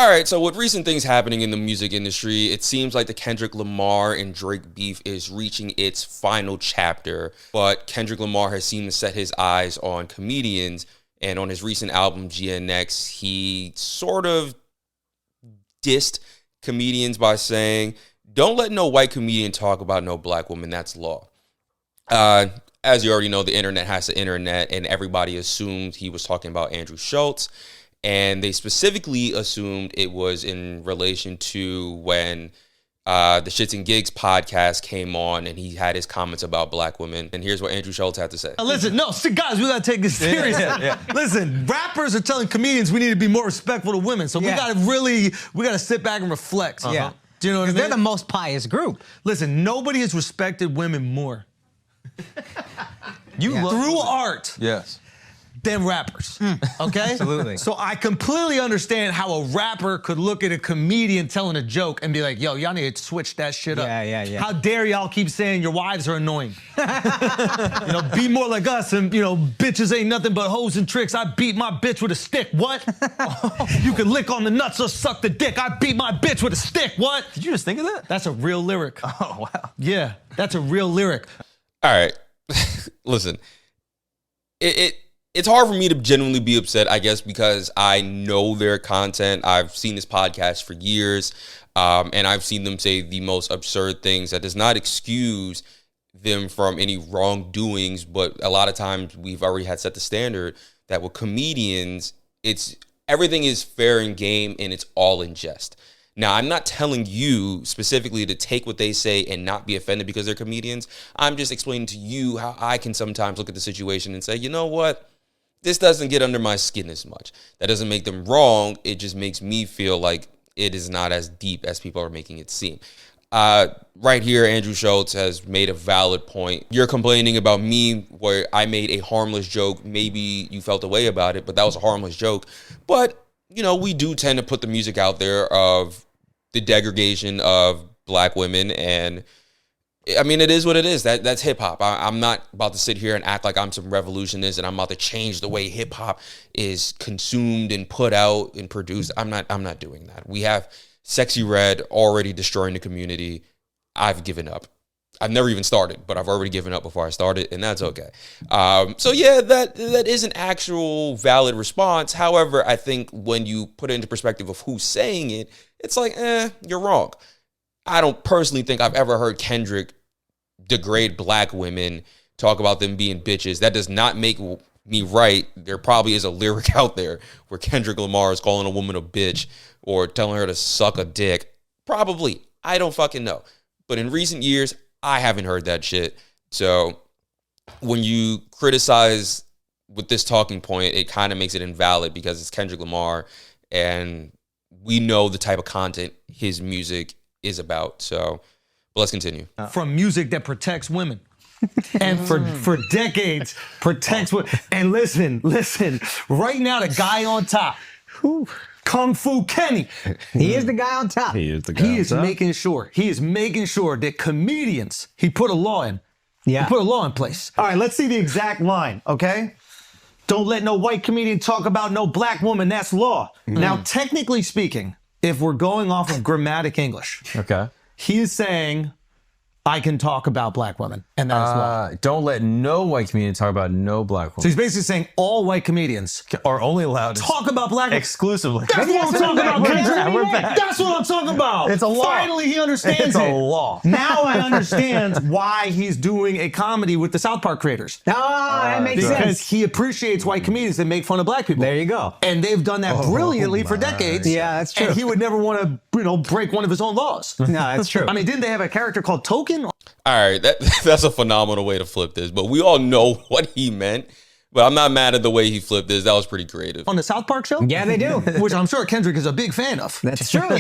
All right, so with recent things happening in the music industry, it seems like the Kendrick Lamar and Drake beef is reaching its final chapter. But Kendrick Lamar has seemed to set his eyes on comedians, and on his recent album, GNX, he sort of dissed comedians by saying, "Don't let no white comedian talk about no black woman, that's law." As you already know, the internet has the internet, and everybody assumed he was talking about Andrew Schulz. And they specifically assumed it was in relation to when the Shits and Gigs podcast came on and he had his comments about black women. And here's what Andrew Schulz had to say. Listen, no, guys, we gotta take this seriously. Listen, rappers are telling comedians we need to be more respectful to women. So we gotta sit back and reflect. Yeah. Do you know what I mean? They're the most pious group. Listen, nobody has respected women more. Through art. Yes. Than rappers, okay? Absolutely. So I completely understand how a rapper could look at a comedian telling a joke and be like, yo, y'all need to switch that shit up. Yeah. How dare y'all keep saying your wives are annoying? Be more like us and, bitches ain't nothing but hoes and tricks. I beat my bitch with a stick, what? You can lick on the nuts or suck the dick. I beat my bitch with a stick, what? Did you just think of that? That's a real lyric. Oh, wow. Yeah, that's a real lyric. All right, listen, it's hard for me to genuinely be upset, I guess, because I know their content. I've seen this podcast for years, and I've seen them say the most absurd things. That does not excuse them from any wrongdoings, but a lot of times we've already had set the standard that with comedians, everything is fair and game, and it's all in jest. Now, I'm not telling you specifically to take what they say and not be offended because they're comedians. I'm just explaining to you how I can sometimes look at the situation and say, you know what? This doesn't get under my skin as much. That doesn't make them wrong. It just makes me feel like it is not as deep as people are making it seem. Right here, Andrew Schulz has made a valid point. You're complaining about me where I made a harmless joke. Maybe you felt a way about it, but that was a harmless joke. But, we do tend to put the music out there of the degradation of black women, and I mean, it is what it is. That's hip hop. I'm not about to sit here and act like I'm some revolutionist and I'm about to change the way hip hop is consumed and put out and produced. I'm not doing that. We have Sexy Red already destroying the community. I've given up. I've never even started, but I've already given up before I started, and that's okay. So yeah, that is an actual valid response. However, I think when you put it into perspective of who's saying it, it's like, you're wrong. I don't personally think I've ever heard Kendrick degrade black women, talk about them being bitches. That does not make me right. There probably is a lyric out there where Kendrick Lamar is calling a woman a bitch or telling her to suck a dick. Probably. I don't fucking know. But in recent years, I haven't heard that shit. So when you criticize with this talking point, it kind of makes it invalid because it's Kendrick Lamar and we know the type of content his music is about. So, but let's continue. From music that protects women. And for decades protects women. And listen, right now the guy on top, Kung Fu Kenny. He is the guy on top. He is making sure that comedians, he put a law in. Yeah. He put a law in place. All right, let's see the exact line, okay? Don't let no white comedian talk about no black woman, that's law. Now, technically speaking, if we're going off of grammatic English, Okay. he is saying, I can talk about black women, and that is law. Don't let no white comedian talk about no black So woman. he's basically saying all white comedians Are only allowed to talk about black women. Exclusively. That's what I'm talking about, We're Kendrick. back, we're back. That's what I'm talking about. It's a law. Finally, he understands It's it. a law. Now I understand why he's doing a comedy with the South Park creators. That makes Because sense. he appreciates white comedians that make fun of black people. There you go. And they've done that brilliantly for decades. Yeah, that's true. And he would never want to, break one of his own laws. No, that's true. I mean, didn't they have a character called Token? All right, that's a phenomenal way to flip this, but we all know what he meant. But I'm not mad at the way he flipped this. That was pretty creative. On the South Park show? Yeah, they do. Which I'm sure Kendrick is a big fan of. That's true.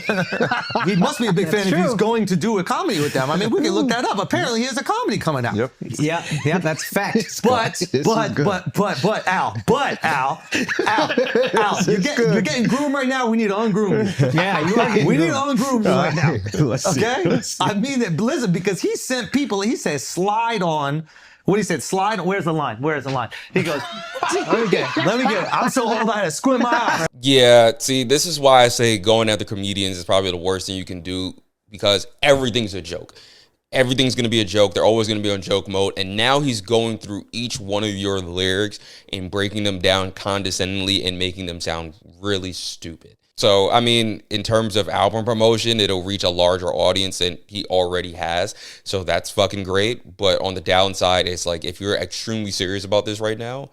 He must be a big fan if he's true. going to do a comedy with them. I mean, we can look that up. Apparently, he has a comedy coming out. Yep. Yeah, that's fact. But Al, you're getting groomed right now. We need to ungroom you. Yeah, you are getting We need to groomed. ungroom you right now. Let's see. Okay? I mean that, listen, because he sent people, he says, slide on What he said, slide? Where's the line? Where's the line? He goes, let me get it. I'm so old I had to squint my eye. Yeah, see, this is why I say going after comedians is probably the worst thing you can do, because everything's a joke. Everything's going to be a joke. They're always going to be on joke mode. And now he's going through each one of your lyrics and breaking them down condescendingly and making them sound really stupid. So, I mean, in terms of album promotion, it'll reach a larger audience than he already has. So that's fucking great. But on the downside, it's like, if you're extremely serious about this right now,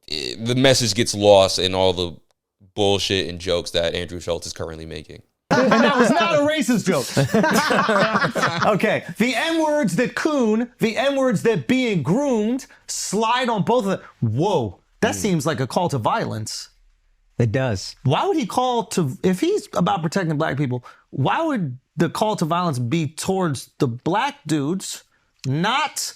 the message gets lost in all the bullshit and jokes that Andrew Shulz is currently making. And that was not a racist joke. Okay, the N-words that coon, the N-words that being groomed, slide on both of them. Whoa, that seems like a call to violence. It does. Why would he call to, if he's about protecting black people, why would the call to violence be towards the black dudes, not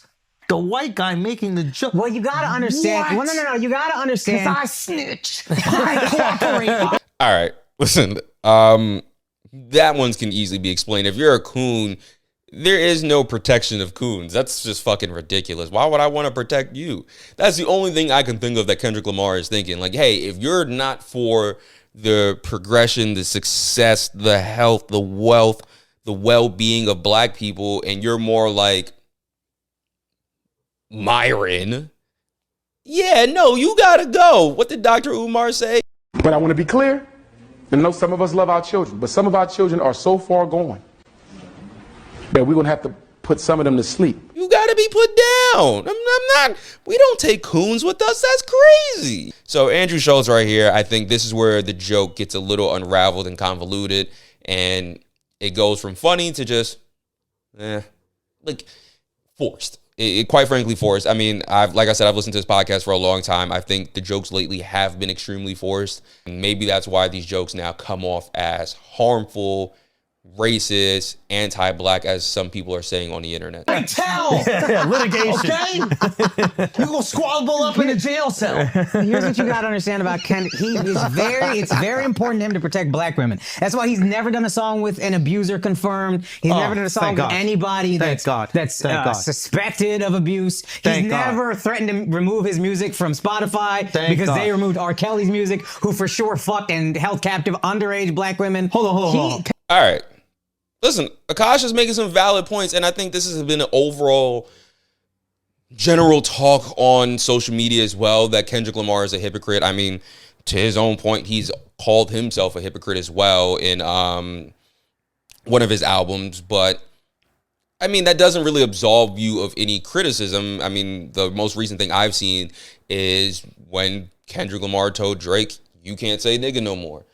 the white guy making the joke? Well, you gotta understand. What? Well, no. You gotta understand. I snitch. I cooperate. All right, listen, that ones can easily be explained. If you're a coon, there is no protection of coons. That's just fucking ridiculous. Why would I want to protect you? That's the only thing I can think of that Kendrick Lamar is thinking. Like, hey, if you're not for the progression, the success, the health, the wealth, the well-being of black people, and you're more like Myron, yeah, no, you gotta go. What did Dr. Umar say? But I want to be clear. I know some of us love our children, but some of our children are so far gone that we're going to have to put some of them to sleep. You gotta be put down. I'm not, we don't take coons with us. That's crazy. So Andrew Shulz right here, I think this is where the joke gets a little unraveled and convoluted, and it goes from funny to just, like forced. It quite frankly forced. I mean, like I said, I've listened to this podcast for a long time. I think the jokes lately have been extremely forced. And maybe that's why these jokes now come off as harmful, racist, anti-black, as some people are saying on the internet. Tell! Yeah, litigation. Okay? You go squabble up in a jail cell. Here's what you gotta understand about Kendrick. It's very important to him to protect black women. That's why he's never done a song with an abuser confirmed. He's never done a song with anybody that's suspected of abuse. He's never threatened to remove his music from Spotify because they removed R. Kelly's music, who for sure fucked and held captive underage black women. Hold on. All right. Listen, Akash is making some valid points, and I think this has been an overall general talk on social media as well, that Kendrick Lamar is a hypocrite. I mean, to his own point, he's called himself a hypocrite as well in one of his albums, but I mean, that doesn't really absolve you of any criticism. I mean, the most recent thing I've seen is when Kendrick Lamar told Drake, you can't say nigga no more.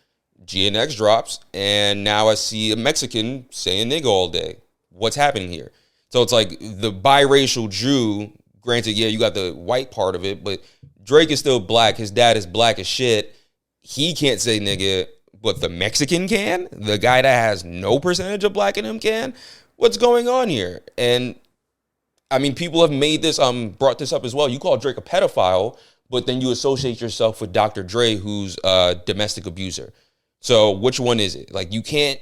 GNX drops, and now I see a Mexican saying nigga all day. What's happening here? So it's like the biracial Jew, granted, yeah, you got the white part of it, but Drake is still black. His dad is black as shit. He can't say nigga, but the Mexican can? The guy that has no percentage of black in him can? What's going on here? And I mean, people have made this, brought this up as well. You call Drake a pedophile, but then you associate yourself with Dr. Dre, who's a domestic abuser. So which one is it? Like, you can't,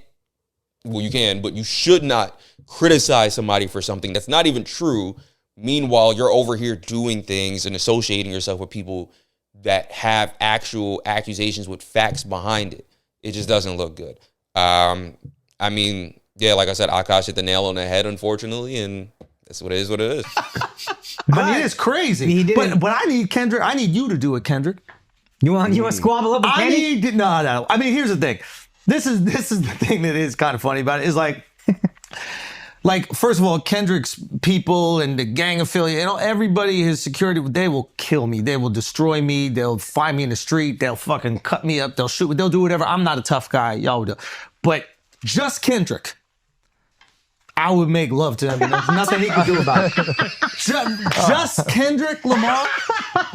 well, you can, but you should not criticize somebody for something that's not even true. Meanwhile, you're over here doing things and associating yourself with people that have actual accusations with facts behind it. It just doesn't look good. I mean, yeah, like I said, Akash hit the nail on the head, unfortunately, and that's what it is, what it is. I mean, it's crazy. But I need Kendrick. I need you to do it, Kendrick. You want to squabble up with Kenny? No. I mean, here's the thing. This is the thing that is kind of funny about it. Is like, first of all, Kendrick's people and the gang affiliate, everybody, his security, they will kill me. They will destroy me. They'll find me in the street. They'll fucking cut me up. They'll shoot me. They'll do whatever. I'm not a tough guy. Y'all do. But just Kendrick, I would make love to him, and there's nothing he could do about it. Just Kendrick Lamar,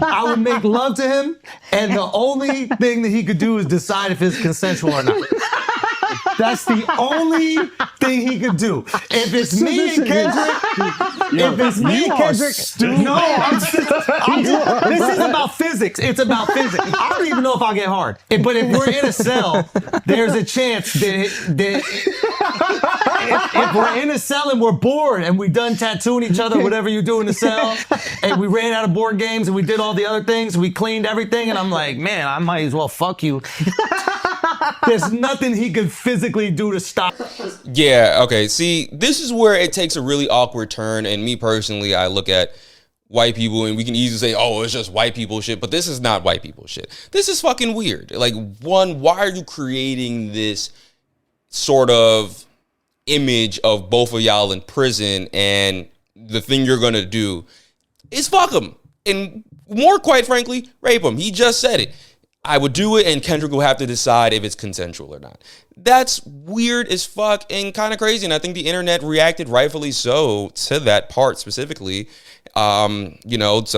I would make love to him, and the only thing that he could do is decide if it's consensual or not. That's the only thing he could do. If it's me and Kendrick, If it's me and Kendrick, this is about physics. It's about physics. I don't even know if I'll get hard. But if we're in a cell, there's a chance that if we're in a cell and we're bored and we done tattooing each other, whatever you do in the cell, and we ran out of board games and we did all the other things, we cleaned everything, and I'm like, man, I might as well fuck you. There's nothing he could physically do to stop. Yeah, okay. See, this is where it takes a really awkward turn. And me personally, I look at white people and we can easily say, oh, it's just white people shit. But this is not white people shit. This is fucking weird. Like, one, why are you creating this sort of image of both of y'all in prison, and the thing you're going to do is fuck them? And more, quite frankly, rape them. He just said it. I would do it, and Kendrick will have to decide if it's consensual or not. That's weird as fuck and kind of crazy. And I think the internet reacted rightfully so to that part specifically. Some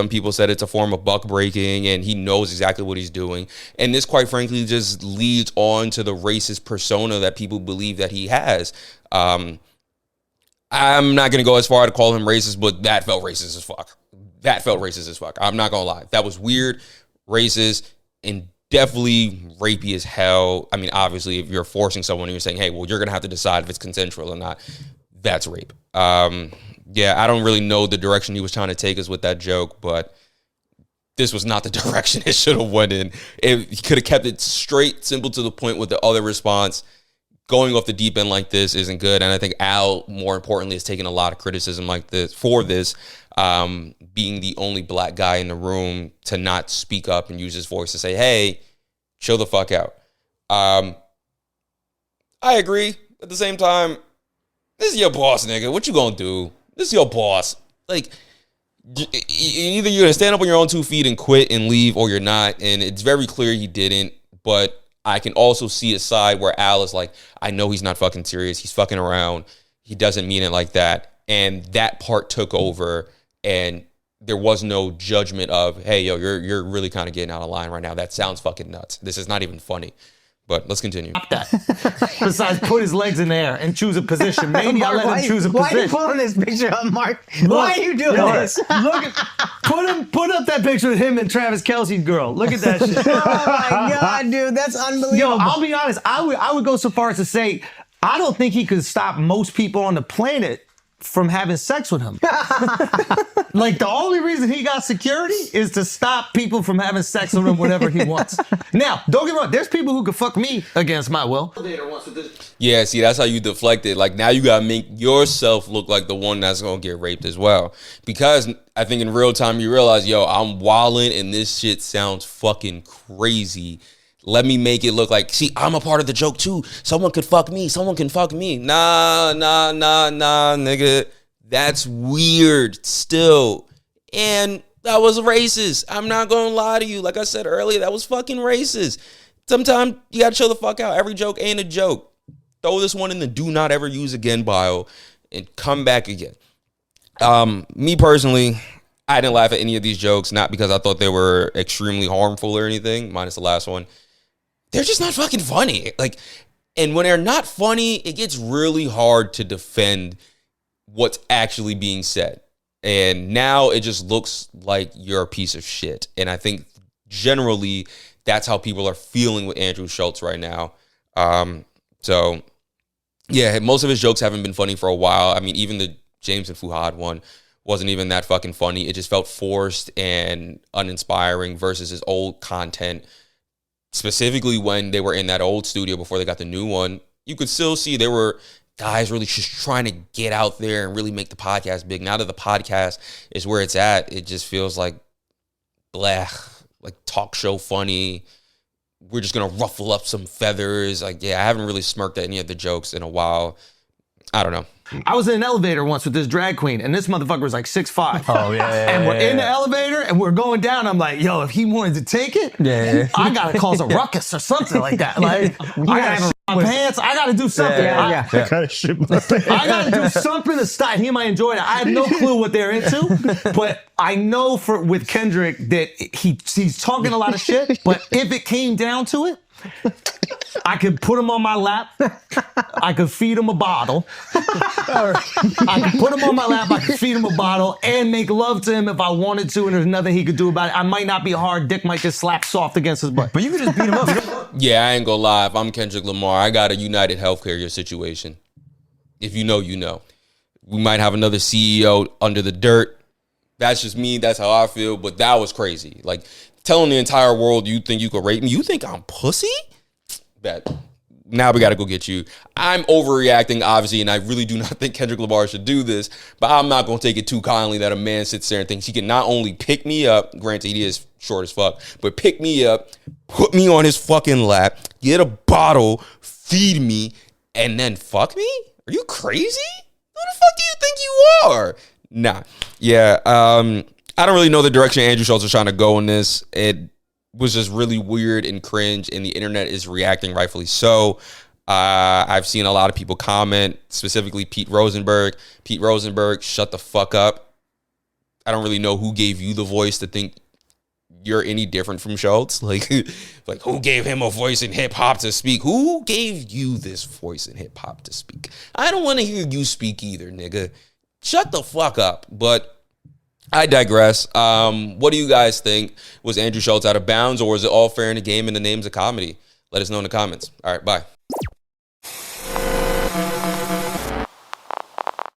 people said it's a form of buck breaking and he knows exactly what he's doing. And this, quite frankly, just leads on to the racist persona that people believe that he has. I'm not going to go as far to call him racist, but that felt racist as fuck. I'm not going to lie. That was weird, racist, and definitely rapey as hell. I mean, obviously, if you're forcing someone and you're saying, hey, well, you're going to have to decide if it's consensual or not, that's rape. I don't really know the direction he was trying to take us with that joke, but this was not the direction it should have went in. He could have kept it straight, simple, to the point with the other response. Going off the deep end like this isn't good. And I think Al, more importantly, has taken a lot of criticism like this for this, being the only black guy in the room to not speak up and use his voice to say, hey, chill the fuck out. I agree. At the same time, this is your boss, nigga. What you gonna do? This is your boss. Like, either you're gonna stand up on your own 2 feet and quit and leave, or you're not. And it's very clear he didn't. But I can also see a side where Al is like, I know he's not fucking serious. He's fucking around. He doesn't mean it like that. And that part took over, and there was no judgment of, hey, yo, you're really kind of getting out of line right now. That sounds fucking nuts. This is not even funny. But let's continue. Stop that. Besides, put his legs in the air and choose a position. Maybe I'll let him choose a position. Why are you pulling this picture up, Mark? Why are you doing this? Put up that picture of him and Travis Kelce's girl. Look at that shit. Oh my God, dude, that's unbelievable. Yo, I'll be honest. I would go so far as to say, I don't think he could stop most people on the planet from having sex with him. Like, the only reason he got security is to stop people from having sex with him whenever he wants. Now, don't get me wrong, there's people who could fuck me against my will. Yeah, see, that's how you deflect it. Like, now you gotta make yourself look like the one that's gonna get raped as well. Because I think in real time you realize, yo, I'm wildin' and this shit sounds fucking crazy. Let me make it look like, see, I'm a part of the joke too. Someone could fuck me. Someone can fuck me. Nah, nigga. That's weird still. And that was racist. I'm not going to lie to you. Like I said earlier, that was fucking racist. Sometimes you got to chill the fuck out. Every joke ain't a joke. Throw this one in the do not ever use again bio and come back again. Me personally, I didn't laugh at any of these jokes, not because I thought they were extremely harmful or anything, minus the last one. They're just not fucking funny. Like, and when they're not funny, it gets really hard to defend what's actually being said. And now it just looks like you're a piece of shit. And I think generally that's how people are feeling with Andrew Schulz right now. So yeah, most of his jokes haven't been funny for a while. I mean, even the James and Fuhad one wasn't even that fucking funny. It just felt forced and uninspiring versus his old content. Specifically when they were in that old studio before they got the new one, you could still see there were guys really just trying to get out there and really make the podcast big. Now that the podcast is where it's at, it just feels like blah, like talk show funny. We're just going to ruffle up some feathers. Like, yeah, I haven't really smirked at any of the jokes in a while. I don't know. I was in an elevator once with this drag queen, and this motherfucker was like 6'5". Oh, yeah. And we're in the elevator, and we're going down. I'm like, yo, if he wanted to take it, I got to cause a ruckus or something like that. Like, I got to shit my pants. I got to do something. I gotta shit my pants. I got to do something to stop. He might enjoy it. I have no clue what they're into, but I know with Kendrick that he's talking a lot of shit, but if it came down to it, I could put him on my lap. I could feed him a bottle. I could put him on my lap. I could feed him a bottle and make love to him if I wanted to, and there's nothing he could do about it. I might not be hard. Dick might just slap soft against his butt. But you could just beat him up. Yeah, I ain't gonna lie. If I'm Kendrick Lamar, I got a United Healthcare situation. If you know, you know. We might have another CEO under the dirt. That's just me. That's how I feel. But that was crazy. Like, telling the entire world you think you could rape me. You think I'm pussy? Bet. Now we got to go get you. I'm overreacting, obviously, and I really do not think Kendrick Lamar should do this, but I'm not going to take it too kindly that a man sits there and thinks he can not only pick me up, granted he is short as fuck, but pick me up, put me on his fucking lap, get a bottle, feed me, and then fuck me? Are you crazy? Who the fuck do you think you are? Nah. Yeah, I don't really know the direction Andrew Schulz is trying to go in this. It was just really weird and cringe, and the internet is reacting rightfully so. I've seen a lot of people comment, specifically Pete Rosenberg. Pete Rosenberg, shut the fuck up. I don't really know who gave you the voice to think you're any different from Shulz. Like who gave him a voice in hip hop to speak? Who gave you this voice in hip hop to speak? I don't want to hear you speak either, nigga. Shut the fuck up. But I digress. What do you guys think? Was Andrew Schulz out of bounds, or was it all fair in the game in the names of comedy? Let us know in the comments. All right, bye.